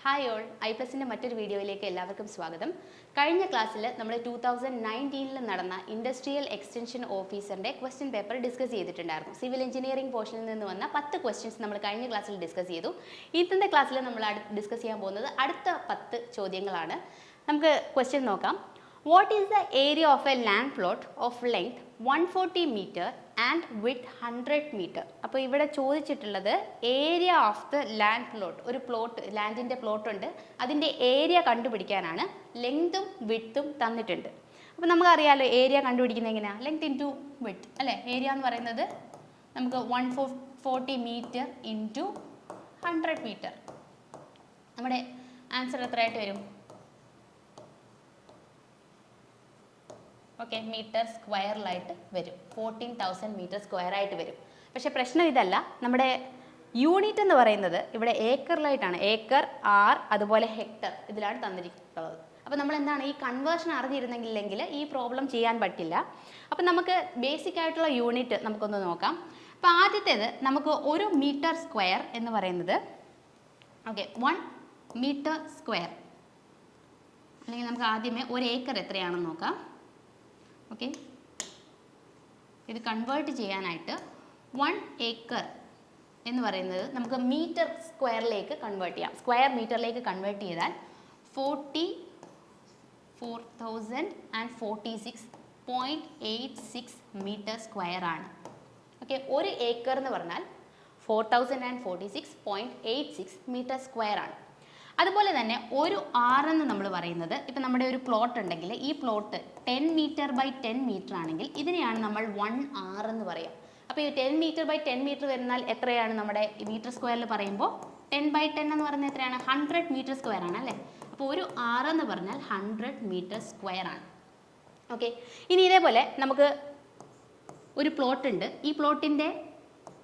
Hi all, ഐപ്ലസിൻ്റെ മറ്റൊരു വീഡിയോയിലേക്ക് എല്ലാവർക്കും സ്വാഗതം. കഴിഞ്ഞ ക്ലാസ്സിൽ നമ്മൾ 2019 നടന്ന ഇൻഡസ്ട്രിയൽ എക്സ്റ്റൻഷൻ ഓഫീസറിൻ്റെ ക്വസ്റ്റ്യൻ പേപ്പർ ഡിസ്കസ് ചെയ്തിട്ടുണ്ടായിരുന്നു. സിവിൽ എഞ്ചിനീയറിംഗ് പോർഷനിൽ നിന്ന് വന്ന 10 ക്വസ്റ്റ്യൻസ് നമ്മൾ കഴിഞ്ഞ ക്ലാസ്സിൽ ഡിസ്കസ് ചെയ്തു. ഇന്നത്തെ ക്ലാസ്സിൽ നമ്മൾ ഡിസ്കസ് ചെയ്യാൻ പോകുന്നത് അടുത്ത 10 ചോദ്യങ്ങളാണ്. നമുക്ക് ക്വസ്റ്റ്യൻ നോക്കാം. What is the area of a land plot of length 140 meter and width 100 meter? അപ്പോൾ ഇവിടെ ചോദിച്ചിട്ടുള്ളത് area of the land plot. ഒരു പ്ലോട്ട്, ലാൻഡിൻ്റെ പ്ലോട്ട് ഉണ്ട്, അതിൻ്റെ ഏരിയ കണ്ടുപിടിക്കാനാണ്. ലെങ്തും വിഡ്ത്തും തന്നിട്ടുണ്ട്. അപ്പോൾ നമുക്കറിയാമല്ലോ ഏരിയ കണ്ടുപിടിക്കുന്നത് എങ്ങനെയാണ്, ലെങ്ത് ഇൻറ്റു വിഡ്ത്ത് അല്ലേ. ഏരിയ എന്ന് പറയുന്നത് നമുക്ക് 140 മീറ്റർ ഇൻറ്റു 100 മീറ്റർ. നമ്മുടെ ആൻസർ എത്രയായിട്ട് വരും? ഓക്കെ, മീറ്റർ സ്ക്വയറിലായിട്ട് വരും. 14,000 മീറ്റർ സ്ക്വയർ ആയിട്ട് വരും. പക്ഷേ പ്രശ്നം ഇതല്ല, നമ്മുടെ യൂണിറ്റ് എന്ന് പറയുന്നത് ഇവിടെ ഏക്കറിലായിട്ടാണ്. ഏക്കർ, ആർ, അതുപോലെ ഹെക്ടർ ഇതിലാണ് തന്നിരിക്കുന്നത്. അപ്പോൾ നമ്മൾ എന്താണ് ഈ കൺവേർഷൻ അറിഞ്ഞിരുന്നെങ്കിൽ ഈ പ്രോബ്ലം ചെയ്യാൻ പറ്റില്ല. അപ്പം നമുക്ക് ബേസിക് ആയിട്ടുള്ള യൂണിറ്റ് നമുക്കൊന്ന് നോക്കാം. അപ്പോൾ ആദ്യത്തേത് നമുക്ക് ഒരു മീറ്റർ സ്ക്വയർ എന്ന് പറയുന്നത് ഓക്കെ 1 മീറ്റർ സ്ക്വയർ, അല്ലെങ്കിൽ നമുക്ക് ആദ്യമേ ഒരു ഏക്കർ എത്രയാണെന്ന് നോക്കാം. ഓക്കെ, ഇത് കൺവേർട്ട് ചെയ്യാനായിട്ട് 1 ഏക്കർ എന്ന് പറയുന്നത് നമുക്ക് മീറ്റർ സ്ക്വയറിലേക്ക് കൺവേർട്ട് ചെയ്യാം. സ്ക്വയർ മീറ്ററിലേക്ക് കൺവേർട്ട് ചെയ്താൽ 44,046.86 മീറ്റർ സ്ക്വയർ ആണ്. ഓക്കെ, ഒരു ഏക്കർ എന്ന് പറഞ്ഞാൽ 4046.86 മീറ്റർ സ്ക്വയർ ആണ്. അതുപോലെ തന്നെ ഒരു ആർ എന്ന് നമ്മൾ പറയുന്നത്, ഇപ്പം നമ്മുടെ ഒരു പ്ലോട്ട് ഉണ്ടെങ്കിൽ ഈ പ്ലോട്ട് 10 മീറ്റർ ബൈ 10 മീറ്റർ ആണെങ്കിൽ ഇതിനെയാണ് നമ്മൾ 1 ആർ എന്ന് പറയാം. അപ്പോൾ ഈ 10 മീറ്റർ ബൈ 10 മീറ്റർ വരുന്നാൽ എത്രയാണ് നമ്മുടെ മീറ്റർ സ്ക്വയറിൽ പറയുമ്പോൾ 10 ബൈ 10 എന്ന് പറഞ്ഞാൽ എത്രയാണ്? 100 മീറ്റർ സ്ക്വയർ ആണ് അല്ലേ. അപ്പോൾ ഒരു ആർ എന്ന് പറഞ്ഞാൽ 100 മീറ്റർ സ്ക്വയർ ആണ്. ഓക്കെ, ഇനി ഇതേപോലെ നമുക്ക് ഒരു പ്ലോട്ട് ഉണ്ട്. ഈ പ്ലോട്ടിൻ്റെ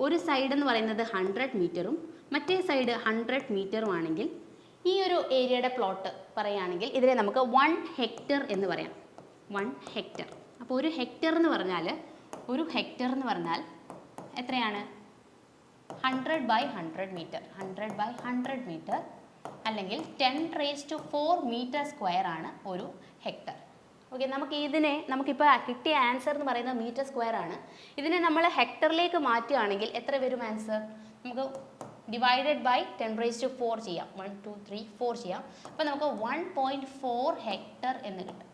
ഒരു സൈഡ് എന്ന് പറയുന്നത് 100 മീറ്ററും മറ്റേ സൈഡ് 100 മീറ്ററും ആണെങ്കിൽ ഈ ഒരു ഏരിയയുടെ പ്ലോട്ട് പറയുകയാണെങ്കിൽ ഇതിനെ നമുക്ക് 1 ഹെക്ടർ എന്ന് പറയാം. 1 ഹെക്ടർ. അപ്പോൾ ഒരു ഹെക്ടർ എന്ന് പറഞ്ഞാൽ എത്രയാണ്? 100 ബൈ 100 മീറ്റർ. 100 ബൈ 100 മീറ്റർ അല്ലെങ്കിൽ 10⁴ മീറ്റർ സ്ക്വയർ ആണ് ഒരു ഹെക്ടർ. ഓക്കെ, നമുക്കിപ്പോൾ കിട്ടിയ ആൻസർ എന്ന് പറയുന്നത് മീറ്റർ സ്ക്വയർ ആണ്. ഇതിനെ നമ്മൾ ഹെക്ടറിലേക്ക് മാറ്റുകയാണെങ്കിൽ എത്ര വരും ആൻസർ? നമുക്ക് ഡിവൈഡഡ് ബൈ 10⁴ ചെയ്യാം. 1 2 3 4 ചെയ്യാം. അപ്പോൾ നമുക്ക് 1.4 ഹെക്ടർ എന്ന് കിട്ടും.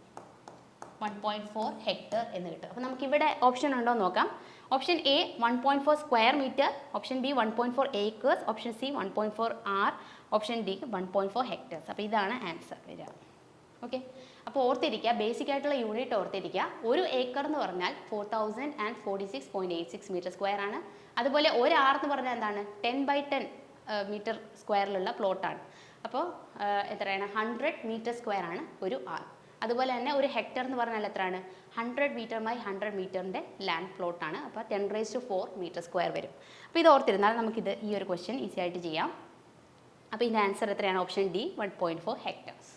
1.4 ഹെക്ടർ എന്ന് കിട്ടും. അപ്പോൾ നമുക്കിവിടെ ഓപ്ഷൻ ഉണ്ടോ എന്ന് നോക്കാം. Option A 1.4 square metre, option B 1.4 acres, option C 1.4 are, option D 1.4 hectares. അപ്പോൾ ഇതാണ് ആൻസർ വരിക. ഓക്കെ, അപ്പോൾ ഓർത്തിരിക്കുക, ബേസിക് ആയിട്ടുള്ള യൂണിറ്റ് ഓർത്തിരിക്കുക. ഒരു ഏക്കർ എന്ന് പറഞ്ഞാൽ 4046.86 മീറ്റർ സ്ക്വയർ ആണ്. അതുപോലെ ഒരു ആർ എന്ന് പറഞ്ഞാൽ എന്താണ്? 10 ബൈ 10 മീറ്റർ സ്ക്വയറിലുള്ള പ്ലോട്ടാണ്. അപ്പോൾ എത്രയാണ്? 100 മീറ്റർ സ്ക്വയർ ആണ് ഒരു ആർ. അതുപോലെ തന്നെ ഒരു ഹെക്ടർ എന്ന് പറഞ്ഞാൽ എത്രയാണ്? 100 മീറ്റർ ബൈ 100 മീറ്ററിൻ്റെ ലാൻഡ് പ്ലോട്ടാണ്. അപ്പോൾ 10⁴ മീറ്റർ സ്ക്വയർ വരും. അപ്പോൾ ഇത് ഓർത്തിരുന്നാൽ നമുക്കിത് ഈ ഒരു ക്വസ്റ്റ്യൻ ഈസി ആയിട്ട് ചെയ്യാം. അപ്പോൾ ഇതിൻ്റെ ആൻസർ എത്രയാണ്? Option D 1.4 hectares.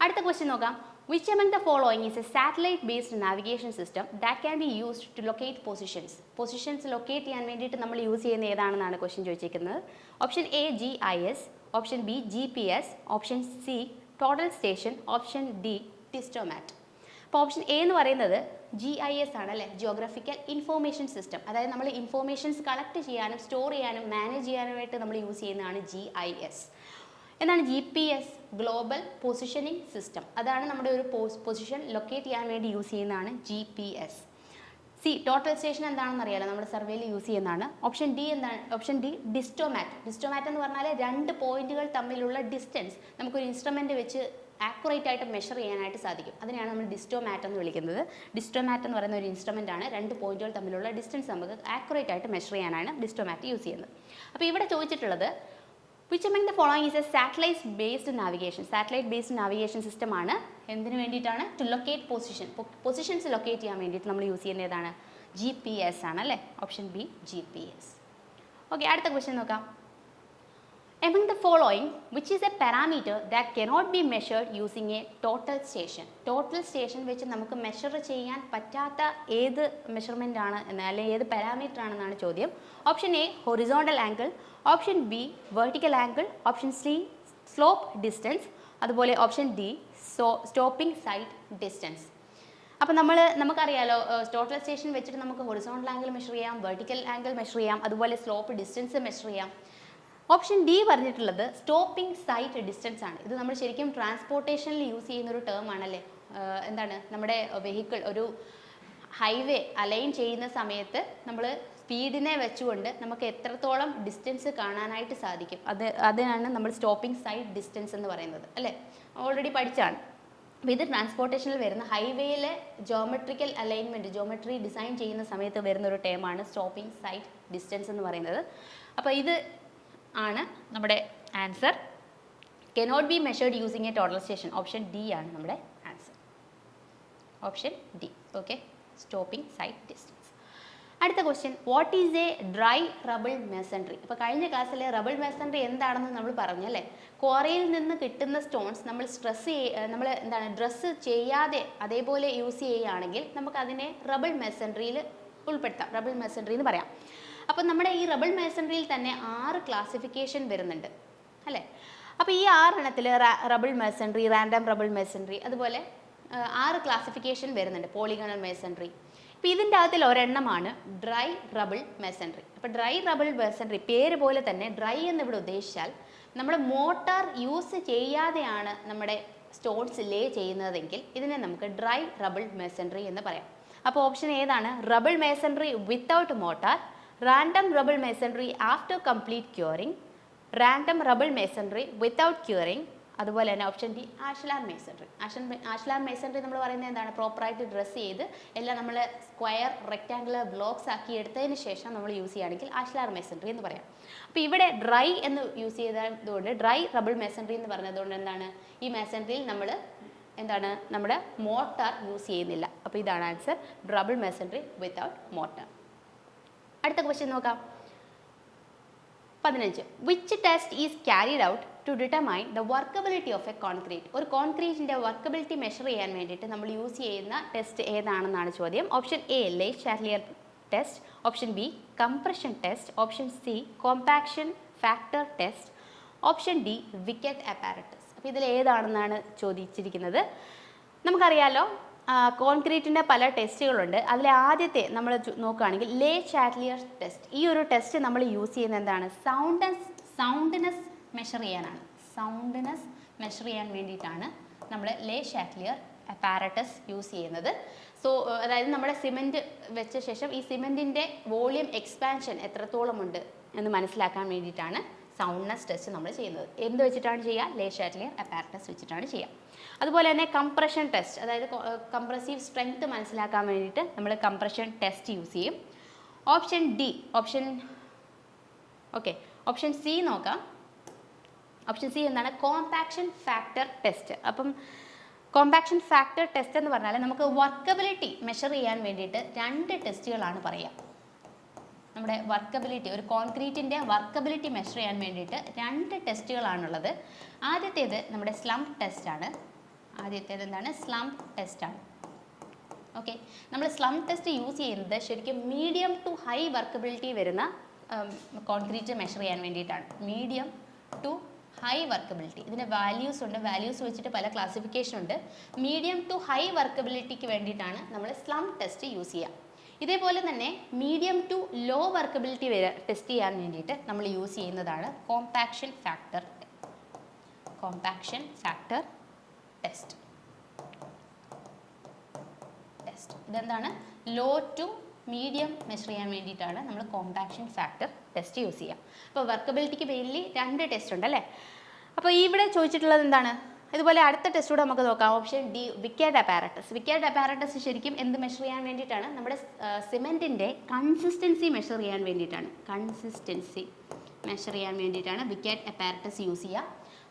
അടുത്ത ക്വസ്റ്റ്യൻ നോക്കാം. Which among the following is a satellite based navigation system that can be used to locate positions? Positions locate ചെയ്യാൻ വേണ്ടിയിട്ട് നമ്മൾ യൂസ് ചെയ്യുന്ന ഏതാണെന്നാണ് ക്വസ്റ്റ്യൻ ചോദിച്ചിരിക്കുന്നത്. Option A GIS, option B GPS, option C total station, option D distomat. അപ്പോൾ option A എന്ന് പറയുന്നത് GIS ആണ് അല്ലേ, ജിയോഗ്രഫിക്കൽ ഇൻഫോർമേഷൻ സിസ്റ്റം. അതായത് നമ്മൾ ഇൻഫോർമേഷൻസ് കളക്ട് ചെയ്യാനും സ്റ്റോർ ചെയ്യാനും മാനേജ് ചെയ്യാനുമായിട്ട് നമ്മൾ യൂസ് ചെയ്യുന്നതാണ് GIS. എന്താണ് GPS? Global positioning system. അതാണ് നമ്മുടെ ഒരു പൊസിഷൻ ലൊക്കേറ്റ് ചെയ്യാൻ വേണ്ടി യൂസ് ചെയ്യുന്നതാണ് GPS. സി ടോട്ടൽ സ്റ്റേഷൻ എന്താണെന്ന് അറിയാലോ, നമ്മുടെ സർവേയിൽ യൂസ് ചെയ്യുന്നതാണ്. ഓപ്ഷൻ ഡി എന്താണ്? Option D distomat. ഡിസ്റ്റോമാറ്റ് എന്ന് പറഞ്ഞാൽ 2 പോയിന്റുകൾ തമ്മിലുള്ള ഡിസ്റ്റൻസ് നമുക്കൊരു ഇൻസ്ട്രുമെൻ്റ് വെച്ച് ആക്യുറേറ്റ് ആയിട്ട് മെഷർ ചെയ്യാനായിട്ട് സാധിക്കും. അതിനെയാണ് നമ്മൾ ഡിസ്റ്റോമാറ്റ് എന്ന് വിളിക്കുന്നത്. ഡിസ്റ്റോമാറ്റ് എന്ന് പറയുന്ന ഒരു ഇൻസ്ട്രുമെൻ്റ് ആണ്. 2 പോയിന്റുകൾ തമ്മിലുള്ള ഡിസ്റ്റൻസ് നമുക്ക് ആക്യുറേറ്റ് ആയിട്ട് മെഷർ ചെയ്യാനാണ് ഡിസ്റ്റോമാറ്റ് യൂസ് ചെയ്യുന്നത്. അപ്പോൾ ഇവിടെ ചോദിച്ചിട്ടുള്ളത് which among the following is a satellite based navigation? Satellite based navigation system ആണ്. എന്തിനു വേണ്ടിയിട്ടാണ്? ടു ലൊക്കേറ്റ് പൊസിഷൻസ് ലൊക്കേറ്റ് ചെയ്യാൻ വേണ്ടിയിട്ട് നമ്മൾ യൂസ് ചെയ്യുന്ന ഏതാണ്? GPS ആണ് അല്ലേ. Option B GPS. ഓക്കെ, അടുത്ത ക്വസ്റ്റ്യൻ നോക്കാം. Among the following, which is a parameter that cannot be measured using a total station? Total station വെച്ച് നമുക്ക് മെഷർ ചെയ്യാൻ പറ്റാത്ത ഏത് മെഷർമെൻ്റ് ആണ് അല്ലെങ്കിൽ ഏത് പാരാമീറ്റർ ആണെന്നാണ് ചോദ്യം. Option A horizontal angle, option B vertical angle, option C slope distance, അതുപോലെ option D stopping sight distance. അപ്പോൾ നമുക്കറിയാലോ ടോട്ടൽ സ്റ്റേഷൻ വെച്ചിട്ട് നമുക്ക് ഹൊറിസോണ്ടൽ ആംഗിൾ മെഷർ ചെയ്യാം, വെർട്ടിക്കൽ ആംഗിൾ മെഷർ ചെയ്യാം, അതുപോലെ സ്ലോപ്പ് ഡിസ്റ്റൻസ് മെഷർ ചെയ്യാം. ഓപ്ഷൻ ഡി പറഞ്ഞിട്ടുള്ളത് സ്റ്റോപ്പിംഗ് സൈറ്റ് ഡിസ്റ്റൻസ് ആണ്. ഇത് നമ്മൾ ശരിക്കും ട്രാൻസ്പോർട്ടേഷനിൽ യൂസ് ചെയ്യുന്ന ഒരു ടേം ആണല്ലേ. എന്താണ്, നമ്മുടെ വെഹിക്കിൾ ഒരു ഹൈവേ അലൈൻ ചെയ്യുന്ന സമയത്ത് നമ്മൾ സ്പീഡിനെ വെച്ചുകൊണ്ട് നമുക്ക് എത്രത്തോളം ഡിസ്റ്റൻസ് കാണാനായിട്ട് സാധിക്കും, അതിനാണ് നമ്മൾ സ്റ്റോപ്പിംഗ് സൈറ്റ് ഡിസ്റ്റൻസ് എന്ന് പറയുന്നത് അല്ലേ. ഓൾറെഡി പഠിച്ചാണ്. അപ്പോൾ ഇത് ട്രാൻസ്പോർട്ടേഷനിൽ വരുന്ന ഹൈവേയിലെ ജോമെട്രിക്കൽ അലൈൻമെൻറ്റ്, ജോമെട്രി ഡിസൈൻ ചെയ്യുന്ന സമയത്ത് വരുന്ന ഒരു ടേമാണ് സ്റ്റോപ്പിംഗ് സൈറ്റ് ഡിസ്റ്റൻസ് എന്ന് പറയുന്നത്. അപ്പോൾ ഇത് ആണ് നമ്മുടെ answer. Cannot be measured using a total station. Option D ആണ് നമ്മുടെ answer. Option D. Okay, stopping sight distance. അടുത്ത question, what is a dry rubble masonry? അപ്പോൾ കഴിഞ്ഞ ക്ലാസ്സിൽ റബിൾ മെസൻട്രി എന്താണെന്ന് നമ്മൾ പറഞ്ഞു അല്ലേ. ക്വാറിയിൽ നിന്ന് കിട്ടുന്ന സ്റ്റോൺസ് നമ്മൾ ഡ്രസ്സ് ചെയ്യാതെ അതേപോലെ യൂസ് ചെയ്യുകയാണെങ്കിൽ നമുക്ക് അതിനെ റബിൾ മെസൻട്രിയിൽ ഉൾപ്പെടുത്താം, റബിൾ മെസൻട്രി എന്ന് പറയാം. അപ്പോൾ നമ്മുടെ ഈ റബിൾ മെസൻട്രിയിൽ തന്നെ 6 ക്ലാസിഫിക്കേഷൻ വരുന്നുണ്ട് അല്ലേ. അപ്പോൾ ഈ 6 എണ്ണത്തിൽ റബിൾ മെസൻട്രി, റാൻഡം റബിൾ മെസൻട്രി, അതുപോലെ 6 ക്ലാസിഫിക്കേഷൻ വരുന്നുണ്ട്. Polygonal masonry. അപ്പോൾ ഇതിൻ്റെ അകത്തിൽ ഒരെണ്ണമാണ് ഡ്രൈ റബിൾ മെസൻട്രി. അപ്പോൾ ഡ്രൈ റബിൾ മെസൻട്രി പേര് പോലെ തന്നെ ഡ്രൈ എന്നിവിടെ ഉദ്ദേശിച്ചാൽ നമ്മൾ മോട്ടാർ യൂസ് ചെയ്യാതെയാണ് നമ്മുടെ സ്റ്റോൺസ് ലേ ചെയ്യുന്നതെങ്കിൽ ഇതിനെ നമുക്ക് ഡ്രൈ റബിൾ മെസൻട്രി എന്ന് പറയാം. അപ്പോൾ ഓപ്ഷൻ ഏതാണ്? റബിൾ masonry without motor, random റബിൾ masonry after complete curing, random റബിൾ masonry without curing, അതുപോലെ തന്നെ option D ashlar masonry. Ashlar masonry നമ്മൾ പറയുന്നത് എന്താണ്? പ്രോപ്പറായിട്ട് ഡ്രസ്സ് ചെയ്ത് എല്ലാം നമ്മൾ സ്ക്വയർ റെക്റ്റാങ്കുലർ ബ്ലോക്സ് ആക്കി എടുത്തതിന് ശേഷം നമ്മൾ യൂസ് ചെയ്യുകയാണെങ്കിൽ ആഷ്ലാർ മെസൻട്രി എന്ന് പറയാം. അപ്പോൾ ഇവിടെ ഡ്രൈ എന്ന് യൂസ് ചെയ്തതുകൊണ്ട് ഡ്രൈ റബിൾ മെസൻട്രി എന്ന് പറഞ്ഞതുകൊണ്ട് എന്താണ്, ഈ മെസൻട്രിയിൽ നമ്മൾ നമ്മുടെ മോട്ടാർ യൂസ് ചെയ്യുന്നില്ല. അപ്പോൾ ഇതാണ് answer, rubble masonry without mortar. അടുത്ത ക്വസ്റ്റ്യൻ നോക്കാം. 15. Which test is carried out to determine the workability of a concrete? ഒരു കോൺക്രീറ്റിൻ്റെ വർക്കബിലിറ്റി മെഷർ ചെയ്യാൻ വേണ്ടിയിട്ട് നമ്മൾ യൂസ് ചെയ്യുന്ന ടെസ്റ്റ് ഏതാണെന്നാണ് ചോദ്യം. Option A Le Chatelier test, option B compression test, option C compaction factor test, option D Vicat apparatus. അപ്പോൾ ഇതിൽ ഏതാണെന്നാണ് ചോദിച്ചിരിക്കുന്നത്. നമുക്കറിയാലോ കോൺക്രീറ്റിൻ്റെ പല ടെസ്റ്റുകളുണ്ട്. അതിലെ ആദ്യത്തെ നമ്മൾ നോക്കുകയാണെങ്കിൽ ലേ ചാറ്റ്ലിയർ ടെസ്റ്റ്. ഈ ഒരു ടെസ്റ്റ് നമ്മൾ യൂസ് ചെയ്യുന്നത് എന്താണ്? സൗണ്ട്നെസ് മെഷർ ചെയ്യാനാണ്. സൗണ്ട്നെസ് മെഷർ ചെയ്യാൻ വേണ്ടിയിട്ടാണ് നമ്മൾ ലേ ചാറ്റ്ലിയർ അപ്പാരറ്റസ് യൂസ് ചെയ്യുന്നത്. സോ അതായത് നമ്മുടെ സിമെൻറ്റ് വെച്ച ശേഷം ഈ സിമെൻറ്റിൻ്റെ വോളിയം എക്സ്പാൻഷൻ എത്രത്തോളം ഉണ്ട് എന്ന് മനസ്സിലാക്കാൻ വേണ്ടിയിട്ടാണ് സൗണ്ട്നെസ് ടെസ്റ്റ് നമ്മൾ ചെയ്യുന്നത്. എന്ത് വെച്ചിട്ടാണ് ചെയ്യുക? ലേ ചാറ്റ്ലിയർ അപ്പാരറ്റസ് വെച്ചിട്ടാണ് ചെയ്യുക. അതുപോലെ തന്നെ കംപ്രഷൻ ടെസ്റ്റ്, അതായത് കംപ്രസീവ് സ്ട്രെങ്ത് മനസ്സിലാക്കാൻ വേണ്ടിയിട്ട് നമ്മൾ കംപ്രഷൻ ടെസ്റ്റ് യൂസ് ചെയ്യും. ഓപ്ഷൻ ഡി, ഓപ്ഷൻ സി നോക്കാം. ഓപ്ഷൻ സി എന്താണ്? Compaction factor test. അപ്പം കോമ്പാക്ഷൻ ഫാക്ടർ ടെസ്റ്റ് എന്ന് പറഞ്ഞാൽ നമുക്ക് വർക്കബിലിറ്റി മെഷർ ചെയ്യാൻ വേണ്ടിയിട്ട് 2 ടെസ്റ്റുകളാണ് പറയുക. നമ്മുടെ വർക്കബിലിറ്റി, ഒരു കോൺക്രീറ്റിൻ്റെ വർക്കബിലിറ്റി മെഷർ ചെയ്യാൻ വേണ്ടിയിട്ട് 2 ടെസ്റ്റുകളാണുള്ളത്. ആദ്യത്തേത് നമ്മുടെ സ്ലംപ് ടെസ്റ്റാണ്. ആദ്യത്തേത് എന്താണ്? സ്ലംപ് ടെസ്റ്റാണ്. ഓക്കെ, നമ്മൾ സ്ലംപ് ടെസ്റ്റ് യൂസ് ചെയ്യുന്നത് ശരിക്കും മീഡിയം ടു ഹൈ വർക്കബിലിറ്റി വരുന്ന കോൺക്രീറ്റ് മെഷർ ചെയ്യാൻ വേണ്ടിയിട്ടാണ്. മീഡിയം ടു ഹൈ വർക്കബിലിറ്റി, ഇതിൻ്റെ വാല്യൂസ് ഉണ്ട്. വാല്യൂസ് വെച്ചിട്ട് പല ക്ലാസിഫിക്കേഷൻ ഉണ്ട്. മീഡിയം ടു ഹൈ വർക്കബിലിറ്റിക്ക് വേണ്ടിയിട്ടാണ് നമ്മൾ സ്ലംപ് ടെസ്റ്റ് യൂസ് ചെയ്യുക. ഇതേപോലെ തന്നെ മീഡിയം ടു ലോ വർക്കബിലിറ്റി വരെ ടെസ്റ്റ് ചെയ്യാൻ വേണ്ടിയിട്ട് നമ്മൾ യൂസ് ചെയ്യുന്നതാണ് കോമ്പാക്ഷൻ ഫാക്ടർ ടെസ്റ്റ്. ഇതെന്താണ്? ലോ ടു മീഡിയം മെഷർ ചെയ്യാൻ വേണ്ടിയിട്ടാണ് നമ്മൾ കോമ്പാക്ഷൻ ഫാക്ടർ ടെസ്റ്റ് യൂസ് ചെയ്യുക. അപ്പോൾ വർക്കബിലിറ്റിക്ക് മെയിൻലി 2 ടെസ്റ്റ് ഉണ്ട് അല്ലേ. അപ്പോൾ ഇവിടെ ചോദിച്ചിട്ടുള്ളത് എന്താണ്? ഇതുപോലെ അടുത്ത ടെസ്റ്റ് കൂടെ നമുക്ക് നോക്കാം. Option D Vicat apparatus. Wicket apparatus ശരിക്കും എന്ത് മെഷർ ചെയ്യാൻ വേണ്ടിയിട്ടാണ്? നമ്മുടെ സിമെൻറ്റിൻ്റെ കൺസിസ്റ്റൻസി മെഷർ ചെയ്യാൻ വേണ്ടിയിട്ടാണ്. കൺസിസ്റ്റൻസി മെഷർ ചെയ്യാൻ വേണ്ടിയിട്ടാണ് വിക്കറ്റ് അപ്പാരറ്റസ് യൂസ് ചെയ്യുക.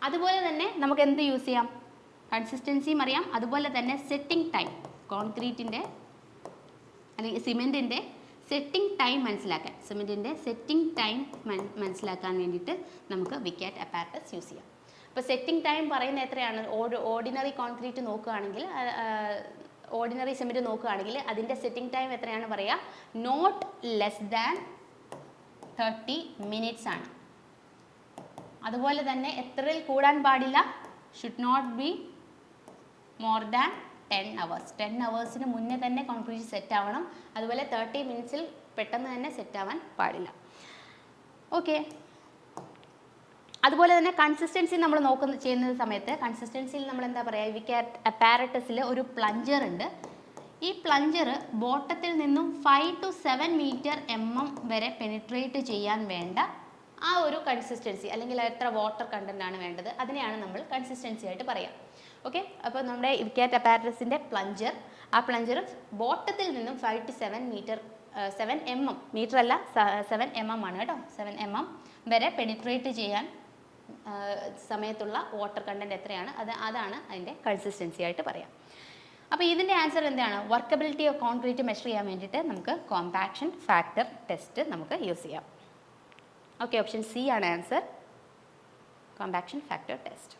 അതുപോലെ തന്നെ നമുക്ക് എന്ത് യൂസ് ചെയ്യാം? കൺസിസ്റ്റൻസിയും അറിയാം. അതുപോലെ തന്നെ സെറ്റിംഗ് ടൈം, കോൺക്രീറ്റിൻ്റെ അല്ലെങ്കിൽ സിമെൻറ്റിൻ്റെ സെറ്റിംഗ് ടൈം മനസ്സിലാക്കാൻ, സിമെൻറ്റിൻ്റെ സെറ്റിംഗ് ടൈം മനസ്സിലാക്കാൻ വേണ്ടിയിട്ട് നമുക്ക് വിക്കറ്റ് അപ്പാരറ്റസ് യൂസ് ചെയ്യാം. ഇപ്പോൾ സെറ്റിംഗ് ടൈം പറയുന്നത് എത്രയാണ്? ഓർഡിനറി കോൺക്രീറ്റ് നോക്കുകയാണെങ്കിൽ, ഓർഡിനറി സിമെൻറ്റ് നോക്കുകയാണെങ്കിൽ അതിൻ്റെ സെറ്റിംഗ് ടൈം എത്രയാണ് പറയുക? നോട്ട് ലെസ് ദാൻ 30 മിനിറ്റ്സ് ആണ്. അതുപോലെ തന്നെ എത്രയിൽ കൂടാൻ പാടില്ല? Should not be more than 10 hours. 10 hours മുന്നേ തന്നെ കോൺക്രീറ്റ് സെറ്റ് ആവണം. അതുപോലെ 30 minutes പെട്ടെന്ന് തന്നെ സെറ്റ് ആവാൻ പാടില്ല. ഓക്കെ, അതുപോലെ തന്നെ കൺസിസ്റ്റൻസി നമ്മൾ ചെയ്യുന്ന സമയത്ത് കൺസിസ്റ്റൻസിയിൽ നമ്മൾ എന്താ പറയുക, വിക്കാറ്റ് അപ്പാരറ്റസിൽ ഒരു പ്ലഞ്ചർ ഉണ്ട്. ഈ പ്ലഞ്ചർ ബോട്ടത്തിൽ നിന്നും 5 to 7 meter വരെ പെനിട്രേറ്റ് ചെയ്യാൻ വേണ്ട ആ ഒരു കൺസിസ്റ്റൻസി, അല്ലെങ്കിൽ എത്ര വാട്ടർ കണ്ടന്റ് ആണ് വേണ്ടത്, അതിനെയാണ് നമ്മൾ കൺസിസ്റ്റൻസി ആയിട്ട് പറയാം. ഓക്കെ, അപ്പോൾ നമ്മുടെ വിക്കാറ്റ് അപ്പാരറ്റസിൻ്റെ പ്ലഞ്ചർ, ആ പ്ലഞ്ചർ ബോട്ടത്തിൽ നിന്നും 5 to 7 meter 7 mm, മീറ്റർ അല്ല 7 mm ആണ് കേട്ടോ, 7 mm വരെ പെനിട്രേറ്റ് ചെയ്യാൻ സമയത്തുള്ള വാട്ടർ കണ്ടന്റ് എത്രയാണ്, അതാണ് അതിൻ്റെ കൺസിസ്റ്റൻസി ആയിട്ട് പറയാം. അപ്പോൾ ഇതിൻ്റെ ആൻസർ എന്താണ്? വർക്കബിലിറ്റി ഓഫ് കോൺക്രീറ്റ് മെഷർ ചെയ്യാൻ വേണ്ടിയിട്ട് നമുക്ക് കോമ്പാക്ഷൻ ഫാക്ടർ ടെസ്റ്റ് നമുക്ക് യൂസ് ചെയ്യാം. ഓക്കെ, ഓപ്ഷൻ സി ആണ് ആൻസർ, കോമ്പാക്ഷൻ ഫാക്ടർ ടെസ്റ്റ്.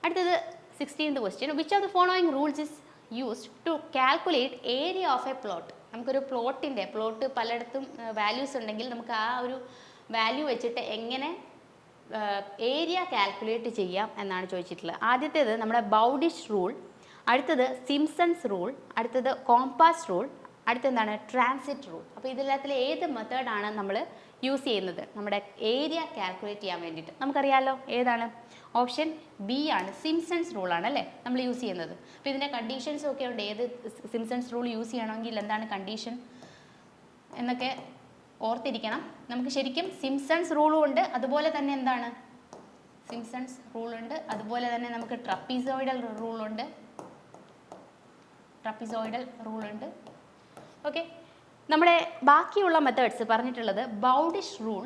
അടുത്തത് 16th question. Which of the following rules is used to calculate area of a plot? നമുക്കൊരു plot പലയിടത്തും values ഉണ്ടെങ്കിൽ നമുക്ക് ആ ഒരു വാല്യൂ വെച്ചിട്ട് എങ്ങനെ ഏരിയ കാൽക്കുലേറ്റ് ചെയ്യാം എന്നാണ് ചോദിച്ചിട്ടുള്ളത്. ആദ്യത്തേത് നമ്മുടെ ബൗഡിഷ് റൂൾ, അടുത്തത് സിംസൺസ് റൂൾ, അടുത്തത് കോമ്പാസ് റൂൾ, അടുത്തെന്താണ് ട്രാൻസിറ്റ് റൂൾ. അപ്പോൾ ഇതിലെല്ലാത്തിൽ ഏത് മെത്തേഡാണ് നമ്മൾ യൂസ് ചെയ്യുന്നത് നമ്മുടെ ഏരിയ കാൽക്കുലേറ്റ് ചെയ്യാൻ വേണ്ടിയിട്ട്? നമുക്കറിയാമല്ലോ ഏതാണ്? ഓപ്ഷൻ ബി ആണ്, സിംസൺസ് റൂളാണ് അല്ലേ നമ്മൾ യൂസ് ചെയ്യുന്നത്. അപ്പോൾ ഇതിൻ്റെ കണ്ടീഷൻസും ഒക്കെ ഉണ്ട്. ഏത് സിംസൺസ് റൂൾ യൂസ് ചെയ്യണമെങ്കിൽ എന്താണ് കണ്ടീഷൻ എന്നൊക്കെ ഓർത്തിരിക്കണം. നമുക്ക് ശരിക്കും സിംസൺസ് റൂളും ഉണ്ട്, അതുപോലെ തന്നെ എന്താണ് സിംസൺസ് റൂളുണ്ട്, അതുപോലെ തന്നെ നമുക്ക് ട്രപ്പീസോയിഡൽ റൂളുണ്ട്. ഓക്കെ, നമ്മുടെ ബാക്കിയുള്ള മെത്തേഡ്സ് പറഞ്ഞിട്ടുള്ളത് Bowditch rule,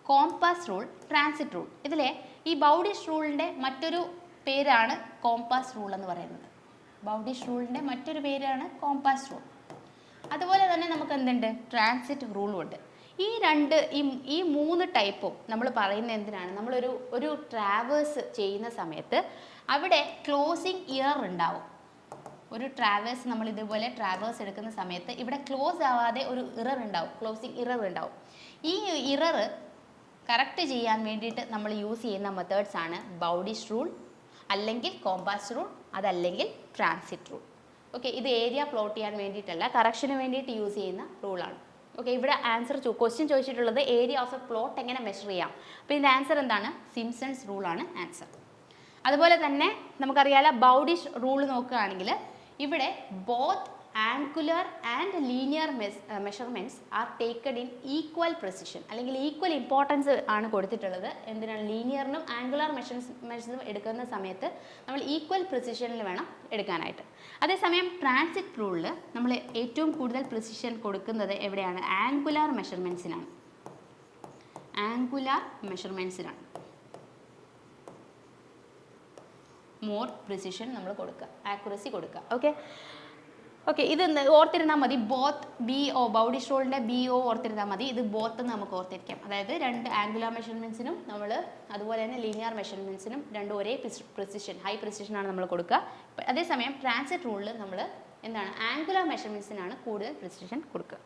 compass rule, transit rule. ഇതിലെ ഈ ബൗഡിഷ് റൂളിൻ്റെ മറ്റൊരു പേരാണ് കോമ്പാസ് റൂൾ എന്ന് പറയുന്നത്. ബൗഡിഷ് റൂളിൻ്റെ മറ്റൊരു പേരാണ് കോമ്പാസ് റൂൾ. അതുപോലെ തന്നെ നമുക്ക് എന്തുണ്ട്? ട്രാൻസിറ്റ് റൂളും ഉണ്ട്. ഈ മൂന്ന് ടൈപ്പും നമ്മൾ പറയുന്നത് എന്തിനാണ്? നമ്മളൊരു ട്രാവേഴ്സ് ചെയ്യുന്ന സമയത്ത് അവിടെ ക്ലോസിങ് ഇയർ ഉണ്ടാവും. ഒരു ട്രാവേഴ്സ് നമ്മൾ ഇതുപോലെ ട്രാവേഴ്സ് എടുക്കുന്ന സമയത്ത് ഇവിടെ ക്ലോസ് ആവാതെ ഒരു ഇറർ ഉണ്ടാവും, ക്ലോസിങ് ഇറർ ഉണ്ടാവും. ഈ ഇറർ കറക്റ്റ് ചെയ്യാൻ വേണ്ടിയിട്ട് നമ്മൾ യൂസ് ചെയ്യുന്ന മെത്തേഡ്സ് ആണ് ബൗഡിഷ് റൂൾ, അല്ലെങ്കിൽ കോമ്പാസ് റൂൾ, അതല്ലെങ്കിൽ ട്രാൻസിറ്റ് റൂൾ. ഓക്കെ, ഇത് ഏരിയ പ്ലോട്ട് ചെയ്യാൻ വേണ്ടിയിട്ടല്ല, കറക്ഷന് വേണ്ടിയിട്ട് യൂസ് ചെയ്യുന്ന റൂളാണ്. ഓക്കെ, ഇവിടെ ക്വസ്റ്റ്യൻ ചോദിച്ചിട്ടുള്ളത് ഏരിയ ഓഫ് എ പ്ലോട്ട് എങ്ങനെ മെഷർ ചെയ്യാം. അപ്പോൾ ഇതിൻ്റെ ആൻസർ എന്താണ്? സിംസൺസ് റൂളാണ് ആൻസർ. അതുപോലെ തന്നെ നമുക്കറിയാലോ ബൗഡിഷ് റൂൾ നോക്കുകയാണെങ്കിൽ ഇവിടെ both angular and linear measurements are taked in equal precision, അല്ലെങ്കിൽ ഈക്വൽ ഇമ്പോർട്ടൻസ് ആണ് കൊടുത്തിട്ടുള്ളത്. എന്തിനാണ്? ലീനിയറിനും ആംഗുലർ മെഷർമെൻറ്റ്സും എടുക്കുന്ന സമയത്ത് നമ്മൾ ഈക്വൽ പ്രിസിഷനിൽ വേണം എടുക്കാനായിട്ട്. അതേസമയം ട്രാൻസിറ്റ് റൂളിൽ നമ്മൾ ഏറ്റവും കൂടുതൽ പ്രിസിഷൻ കൊടുക്കുന്നത് എവിടെയാണ്? ആംഗുലർ മെഷർമെൻറ്റ്സിനാണ്. മോർ പ്രിസിഷൻ നമ്മൾ കൊടുക്കുക, ആക്യുറസി കൊടുക്കുക. ഓക്കെ, ഇത് ഓർത്തിരുന്നാൽ മതി. ബൗഡിഷ് റൂളിൻ്റെ BO ഓർത്തിരുന്നാൽ മതി. ഇത് ബോത്ത് നമുക്ക് ഓർത്തിരിക്കാം. അതായത് രണ്ട് ആംഗുലർ മെഷർമെൻറ്റ്സിനും നമ്മൾ അതുപോലെ തന്നെ ലീനിയർ മെഷർമെൻറ്റ്സിനും രണ്ടും ഒരേ പ്രിസിഷൻ, ഹൈ പ്രിസിഷനാണ് നമ്മൾ കൊടുക്കുക. അതേസമയം ട്രാൻസിറ്റ് റൂളിൽ നമ്മൾ എന്താണ്? ആംഗുലർ മെഷർമെൻറ്റ്സിനാണ് കൂടുതൽ പ്രിസിഷൻ കൊടുക്കുക.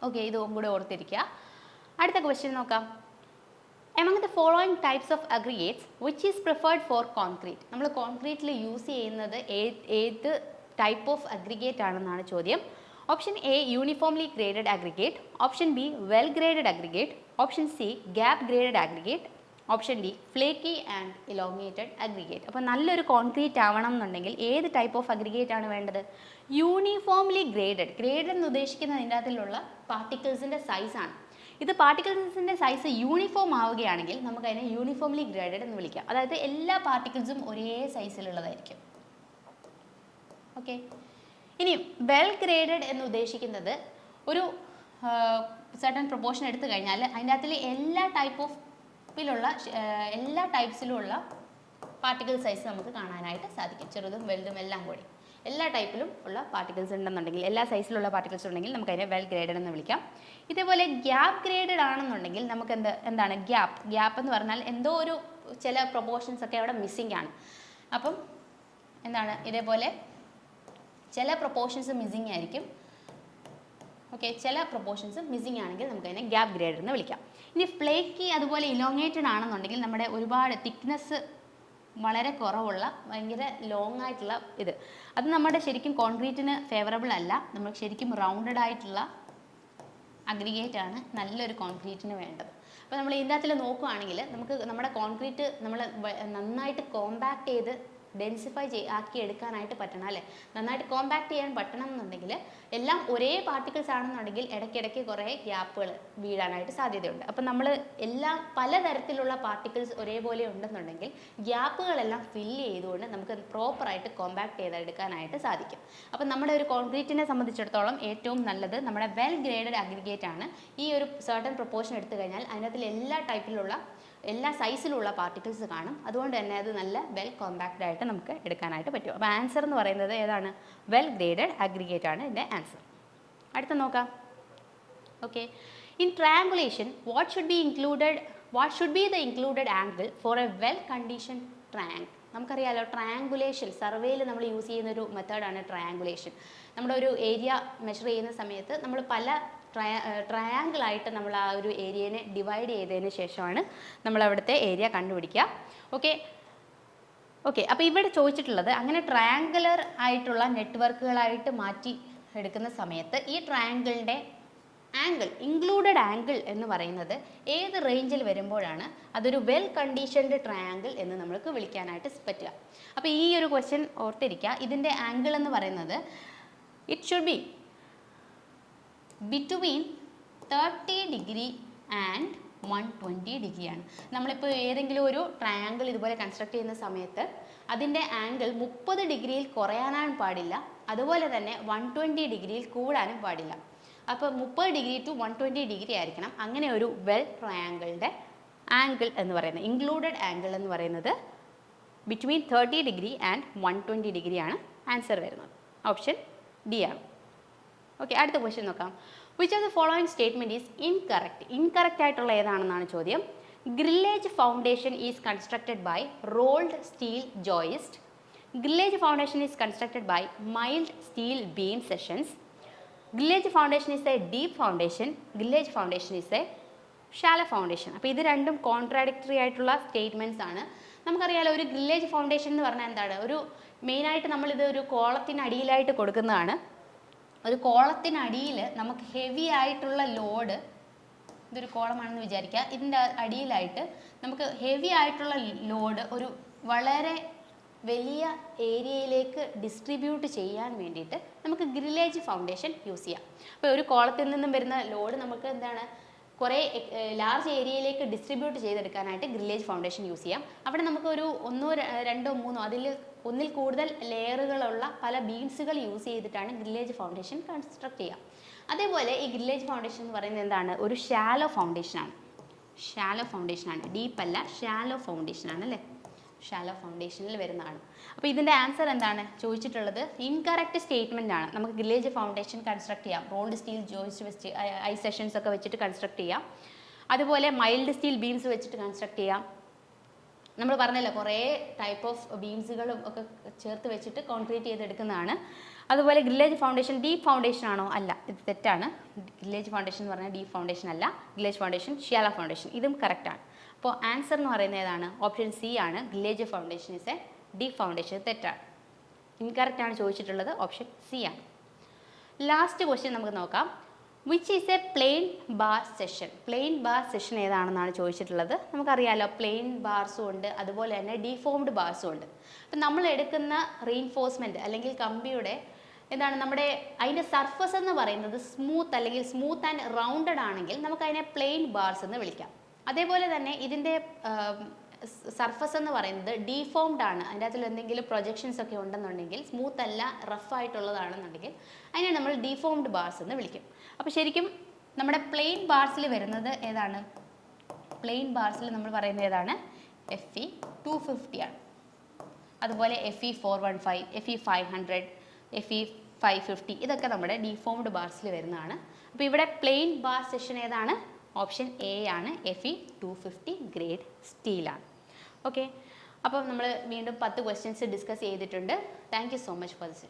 ഓക്കെ, ഇതും കൂടെ ഓർത്തിരിക്കുക. അടുത്ത ക്വസ്റ്റ്യൻ നോക്കാം. Among the following types of aggregates, which is preferred for concrete? നമ്മൾ കോൺക്രീറ്റിൽ യൂസ് ചെയ്യുന്നത് ഏത് ടൈപ്പ് ഓഫ് അഗ്രിഗേറ്റ് ആണെന്നാണ് ചോദ്യം. Option A uniformly graded aggregate, option be well graded aggregate, option C gap graded aggregate, option D flaky and elongated aggregate. അപ്പോൾ നല്ലൊരു concrete ആവണം എന്നുണ്ടെങ്കിൽ ഏത് ടൈപ്പ് ഓഫ് അഗ്രിഗേറ്റ് ആണ് വേണ്ടത്? യൂണിഫോംലി ഗ്രേഡഡ് എന്ന് ഉദ്ദേശിക്കുന്നത് ഇതിൻ്റെ അകത്തുള്ള പാർട്ടിക്കിൾസിൻ്റെ സൈസാണ്. ഇത് പാർട്ടിക്കിൾസിൻ്റെ സൈസ് യൂണിഫോം ആവുകയാണെങ്കിൽ നമുക്കതിനെ യൂണിഫോംലി ഗ്രേഡഡ് എന്ന് വിളിക്കാം. അതായത് എല്ലാ പാർട്ടിക്കിൾസും ഒരേ സൈസിലുള്ളതായിരിക്കും. ഓക്കെ, ഇനി വെൽ ഗ്രേഡഡ് എന്ന് ഉദ്ദേശിക്കുന്നത് ഒരു സർട്ടൺ പ്രൊപ്പോർഷൻ എടുത്തു കഴിഞ്ഞാൽ അതിൻ്റെ അകത്തിൽ എല്ലാ ടൈപ്സിലുള്ള പാർട്ടിക്കിൾ സൈസ് നമുക്ക് കാണാനായിട്ട് സാധിക്കും. ചെറുതും വലുതും എല്ലാം കൂടി എല്ലാ ടൈപ്പിലും ഉള്ള പാർട്ടിക്കിൾസ് ഉണ്ടെന്നുണ്ടെങ്കിൽ, എല്ലാ സൈസിലുള്ള പാർട്ടിക്കിൾസ് ഉണ്ടെങ്കിൽ നമുക്കതിനെ വെൽ ഗ്രേഡഡ് എന്ന് വിളിക്കാം. ഇതേപോലെ ഗ്യാപ്പ് ഗ്രേഡഡ് ആണെന്നുണ്ടെങ്കിൽ നമുക്ക് എന്താണ് ഗ്യാപ്പ് എന്ന് പറഞ്ഞാൽ എന്തോ ഒരു ചില പ്രൊപ്പോർഷൻസ് ഒക്കെ അവിടെ മിസ്സിംഗ് ആണ്. അപ്പം എന്താണ്, ഇതേപോലെ ചില പ്രൊപ്പോർഷൻസ് മിസ്സിംഗ് ആയിരിക്കും. ഓക്കെ, ചില പ്രൊപ്പോർഷൻസ് മിസ്സിംഗ് ആണെങ്കിൽ നമുക്കതിനെ ഗ്യാപ്പ് ഗ്രേഡഡ് എന്ന് വിളിക്കാം. ഇനി ഫ്ലേക്കി അതുപോലെ ഇലോങ്ങേറ്റഡ് ആണെന്നുണ്ടെങ്കിൽ നമ്മുടെ ഒരുപാട് തിക്നെസ് വളരെ കുറവുള്ള ഭയങ്കര ലോങ് ആയിട്ടുള്ള ഇത്, അത് നമ്മുടെ ശരിക്കും കോൺക്രീറ്റിന് ഫേവറബിൾ അല്ല. നമ്മൾ ശരിക്കും റൗണ്ടഡ് ആയിട്ടുള്ള അഗ്രിഗേറ്റ് ആണ് നല്ലൊരു കോൺക്രീറ്റിന് വേണ്ടത്. അപ്പോൾ നമ്മൾ ഇതിൻ്റെ അകത്തിൽ നോക്കുകയാണെങ്കിൽ നമുക്ക് നമ്മുടെ കോൺക്രീറ്റ് നമ്മൾ നന്നായിട്ട് കോമ്പാക്ട് ചെയ്ത് ഡെൻസിഫൈ ആക്കി എടുക്കാനായിട്ട് പറ്റണം അല്ലേ. നന്നായിട്ട് കോമ്പാക്ട് ചെയ്യാൻ പറ്റണം എന്നുണ്ടെങ്കിൽ എല്ലാം ഒരേ പാർട്ടിക്കിൾസ് ആണെന്നുണ്ടെങ്കിൽ ഇടയ്ക്കിടയ്ക്ക് കുറേ ഗ്യാപ്പുകൾ വീഴാനായിട്ട് സാധ്യതയുണ്ട്. അപ്പം നമ്മൾ എല്ലാം പലതരത്തിലുള്ള പാർട്ടിക്കിൾസ് ഒരേപോലെ ഉണ്ടെന്നുണ്ടെങ്കിൽ ഗ്യാപ്പുകളെല്ലാം ഫില്ല് ചെയ്തുകൊണ്ട് നമുക്ക് പ്രോപ്പറായിട്ട് കോമ്പാക്ട് ചെയ്തെടുക്കാനായിട്ട് സാധിക്കും. അപ്പം നമ്മുടെ ഒരു കോൺക്രീറ്റിനെ സംബന്ധിച്ചിടത്തോളം ഏറ്റവും നല്ലത് നമ്മുടെ വെൽ ഗ്രേഡഡ് അഗ്രിഗേറ്റ് ആണ്. ഈ ഒരു സർട്ടൻ പ്രൊപ്പോർഷൻ എടുത്തു കഴിഞ്ഞാൽ അതിനകത്തിൽ എല്ലാ ടൈപ്പിലുള്ള എല്ലാ സൈസിലുള്ള പാർട്ടിക്കിൾസ് കാണും. അതുകൊണ്ട് തന്നെ അത് നല്ല വെൽ കോമ്പാക്റ്റ് ആയിട്ട് നമുക്ക് എടുക്കാനായിട്ട് പറ്റും. അപ്പോൾ ആൻസർ എന്ന് പറയുന്നത് ഏതാണ്? വെൽ ഗ്രേഡഡ് അഗ്രിഗേറ്റ് ആണ് ഇതിൻ്റെ ആൻസർ. അടുത്ത നോക്കാം. Okay, in triangulation what should be the included angle for a well condition triangle? നമുക്കറിയാലോ ട്രയാങ്കുലേഷൻ സർവേയിൽ നമ്മൾ യൂസ് ചെയ്യുന്ന ഒരു മെത്തേഡാണ് ട്രയാങ്കുലേഷൻ. നമ്മുടെ ഒരു ഏരിയ മെഷർ ചെയ്യുന്ന സമയത്ത് നമ്മൾ പല ട്രയാങ്കിളായിട്ട് നമ്മൾ ആ ഒരു ഏരിയനെ ഡിവൈഡ് ചെയ്തതിന് ശേഷമാണ് നമ്മൾ അവിടുത്തെ ഏരിയ കണ്ടുപിടിക്കുക. ഓക്കെ, അപ്പോൾ ഇവിടെ ചോദിച്ചിട്ടുള്ളത് അങ്ങനെ ട്രയാങ്കുലർ ആയിട്ടുള്ള നെറ്റ്വർക്കുകളായിട്ട് മാറ്റി എടുക്കുന്ന സമയത്ത് ഈ ട്രയാങ്കിളിൻ്റെ ആംഗിൾ, ഇൻക്ലൂഡഡ് ആംഗിൾ എന്ന് പറയുന്നത് ഏത് റേഞ്ചിൽ വരുമ്പോഴാണ് അതൊരു വെൽ കണ്ടീഷൻഡ് ട്രയാങ്കിൾ എന്ന് നമുക്ക് വിളിക്കാനായിട്ട് പറ്റുക. അപ്പോൾ ഈ ഒരു ക്വസ്റ്റ്യൻ ഓർത്തിരിക്കുക. ഇതിൻ്റെ ആംഗിൾ എന്ന് പറയുന്നത് it should be between 30 degree and 120 ഡിഗ്രിയാണ്. നമ്മളിപ്പോൾ ഏതെങ്കിലും ഒരു ട്രയാങ്കിൾ ഇതുപോലെ കൺസ്ട്രക്ട് ചെയ്യുന്ന സമയത്ത് അതിൻ്റെ ആംഗിൾ 30 ഡിഗ്രിയിൽ കുറയാനും പാടില്ല, അതുപോലെ തന്നെ 120 ഡിഗ്രിയിൽ കൂടാനും പാടില്ല. അപ്പോൾ 30 ഡിഗ്രി ടു 120 ഡിഗ്രി ആയിരിക്കണം അങ്ങനെ ഒരു വെൽ ട്രയാങ്കിളിൻ്റെ ആംഗിൾ എന്ന് പറയുന്നത്. ഇൻക്ലൂഡഡ് ആംഗിൾ എന്ന് പറയുന്നത് ബിറ്റ്വീൻ 30 ഡിഗ്രി ആൻഡ് 120 ഡിഗ്രിയാണ് ആൻസർ വരുന്നത്. ഓപ്ഷൻ ഡി ആണ്. ഓക്കെ, അടുത്ത ക്വസ്റ്റ്യൻ നോക്കാം. Which of the following statement is incorrect? Incorrect ആയിട്ടുള്ള ഏതാണെന്നാണ് ചോദ്യം. Grillage foundation is constructed by rolled steel joist. Grillage foundation is constructed by mild steel beam sections. Grillage foundation is a deep foundation. Grillage foundation is a shallow foundation. അപ്പോൾ ഇത് രണ്ടും contradictory ആയിട്ടുള്ള statements ആണ്. നമുക്കറിയാലോ ഒരു grillage foundation എന്ന് പറഞ്ഞാൽ എന്താണ്? ഒരു മെയിനായിട്ട് നമ്മളിത് ഒരു കോളത്തിനടിയിലായിട്ട് കൊടുക്കുന്നതാണ്. ഒരു കോളത്തിനടിയിൽ നമുക്ക് ഹെവി ആയിട്ടുള്ള ലോഡ്, ഇതൊരു കോളമാണെന്ന് വിചാരിക്കുക, ഇതിൻ്റെ അടിയിലായിട്ട് നമുക്ക് ഹെവി ആയിട്ടുള്ള ലോഡ് ഒരു വളരെ വലിയ ഏരിയയിലേക്ക് ഡിസ്ട്രിബ്യൂട്ട് ചെയ്യാൻ വേണ്ടിയിട്ട് നമുക്ക് ഗ്രില്ലേജ് ഫൗണ്ടേഷൻ യൂസ് ചെയ്യാം. അപ്പോൾ ഒരു കോളത്തിൽ നിന്നും വരുന്ന ലോഡ് നമുക്ക് എന്താണ് കുറേ ലാർജ് ഏരിയയിലേക്ക് ഡിസ്ട്രിബ്യൂട്ട് ചെയ്തെടുക്കാനായിട്ട് ഗ്രില്ലേജ് ഫൗണ്ടേഷൻ യൂസ് ചെയ്യാം. അവിടെ നമുക്ക് ഒരു 1, 2, 3 അതിൽ ഒന്നിൽ കൂടുതൽ ലെയറുകളുള്ള പല ബീംസുകൾ യൂസ് ചെയ്തിട്ടാണ് ഗ്രില്ലേജ് ഫൗണ്ടേഷൻ കൺസ്ട്രക്ട് ചെയ്യുക. അതേപോലെ ഈ ഗ്രില്ലേജ് ഫൗണ്ടേഷൻ എന്ന് പറയുന്നത് എന്താണ്? ഒരു ഷാലോ ഫൗണ്ടേഷനാണ്. ഡീപ്പ് അല്ല, ഷാലോ ഫൗണ്ടേഷനാണ് അല്ലേ. ഷാലോ ഫൗണ്ടേഷനിൽ വരുന്നതാണ്. അപ്പോൾ ഇതിൻ്റെ ആൻസർ എന്താണ് ചോദിച്ചിട്ടുള്ളത്? ഇൻകറക്റ്റ് സ്റ്റേറ്റ്മെൻ്റ് ആണ്. നമുക്ക് ഗ്രില്ലേജ് ഫൗണ്ടേഷൻ കൺസ്ട്രക്ട് ചെയ്യാം, റോൾഡ് സ്റ്റീൽ ജോയിസ്റ്റ് വെച്ച് ഐ സെഷൻസ് ഒക്കെ വെച്ചിട്ട് കൺസ്ട്രക്ട് ചെയ്യാം. അതുപോലെ മൈൽഡ് സ്റ്റീൽ ബീംസ് വെച്ചിട്ട് കൺസ്ട്രക്ട് ചെയ്യാം. നമ്മൾ പറഞ്ഞല്ലോ കുറേ ടൈപ്പ് ഓഫ് ബീംസുകളും ഒക്കെ ചേർത്ത് വെച്ചിട്ട് കോൺക്രീറ്റ് ചെയ്തെടുക്കുന്നതാണ്. അതുപോലെ ഗ്രില്ലേജ് ഫൗണ്ടേഷൻ ഡീപ്പ് ഫൗണ്ടേഷൻ ആണോ? അല്ല, ഇത് തെറ്റാണ്. ഗ്രില്ലേജ് ഫൗണ്ടേഷൻ എന്ന് പറഞ്ഞാൽ ഡീപ്പ് ഫൗണ്ടേഷൻ അല്ല. ഗ്രില്ലേജ് ഫൗണ്ടേഷൻ ഷാലോ ഫൗണ്ടേഷൻ, ഇതും കറക്റ്റാണ്. അപ്പോൾ ആൻസർ എന്ന് പറയുന്നത് ഏതാണ്? ഓപ്ഷൻ സി ആണ്. Grillage foundation is a deep foundation. തെറ്റാണ്. ഇൻകറക്റ്റ് ആണ് ചോദിച്ചിട്ടുള്ളത്. ഓപ്ഷൻ സി ആണ്. ലാസ്റ്റ് ക്വസ്റ്റ്യൻ നമുക്ക് നോക്കാം. Which is a plain bar section? Plain bar section ഏതാണെന്നാണ് ചോദിച്ചിട്ടുള്ളത്. നമുക്കറിയാമല്ലോ പ്ലെയിൻ ബാർസും ഉണ്ട്, അതുപോലെ തന്നെ ഡീഫോംഡ് ബാർസും ഉണ്ട്. അപ്പം നമ്മൾ എടുക്കുന്ന റീഇൻഫോഴ്സ്മെൻറ്റ് അല്ലെങ്കിൽ കമ്പിയുടെ എന്താണ് നമ്മുടെ അതിൻ്റെ സർഫസ് എന്ന് പറയുന്നത് സ്മൂത്ത് അല്ലെങ്കിൽ സ്മൂത്ത് ആൻഡ് റൗണ്ടഡ് ആണെങ്കിൽ നമുക്ക് അതിനെ പ്ലെയിൻ ബാർസ് എന്ന് വിളിക്കാം. അതേപോലെ തന്നെ ഇതിൻ്റെ സർഫസ് എന്ന് പറയുന്നത് ഡീഫോംഡ് ആണ്, അതിൻ്റെ അകത്തിൽ എന്തെങ്കിലും പ്രൊജക്ഷൻസ് ഒക്കെ ഉണ്ടെന്നുണ്ടെങ്കിൽ, സ്മൂത്ത് അല്ല റഫ് ആയിട്ടുള്ളതാണെന്നുണ്ടെങ്കിൽ അതിനെ നമ്മൾ ഡീഫോംഡ് ബാർസ് എന്ന് വിളിക്കും. അപ്പോൾ ശരിക്കും നമ്മുടെ പ്ലെയിൻ ബാർസിൽ വരുന്നത് ഏതാണ്? പ്ലെയിൻ ബാർസിൽ നമ്മൾ പറയുന്നത് ഏതാണ്? FE 250 ആണ്. അതുപോലെ FE 415, FE 500, FE 550 ഇതൊക്കെ നമ്മുടെ ഡീഫോംഡ് ബാർസിൽ വരുന്നതാണ്. അപ്പോൾ ഇവിടെ പ്ലെയിൻ ബാർ സെഷൻ ഏതാണ്? ഓപ്ഷൻ എ ആണ്. FE 250 ഗ്രേഡ് സ്റ്റീലാണ്. ഓക്കെ, അപ്പം നമ്മൾ വീണ്ടും 10 ക്വസ്റ്റ്യൻസ് ഡിസ്കസ് ചെയ്തിട്ടുണ്ട്. Thank you so much for this.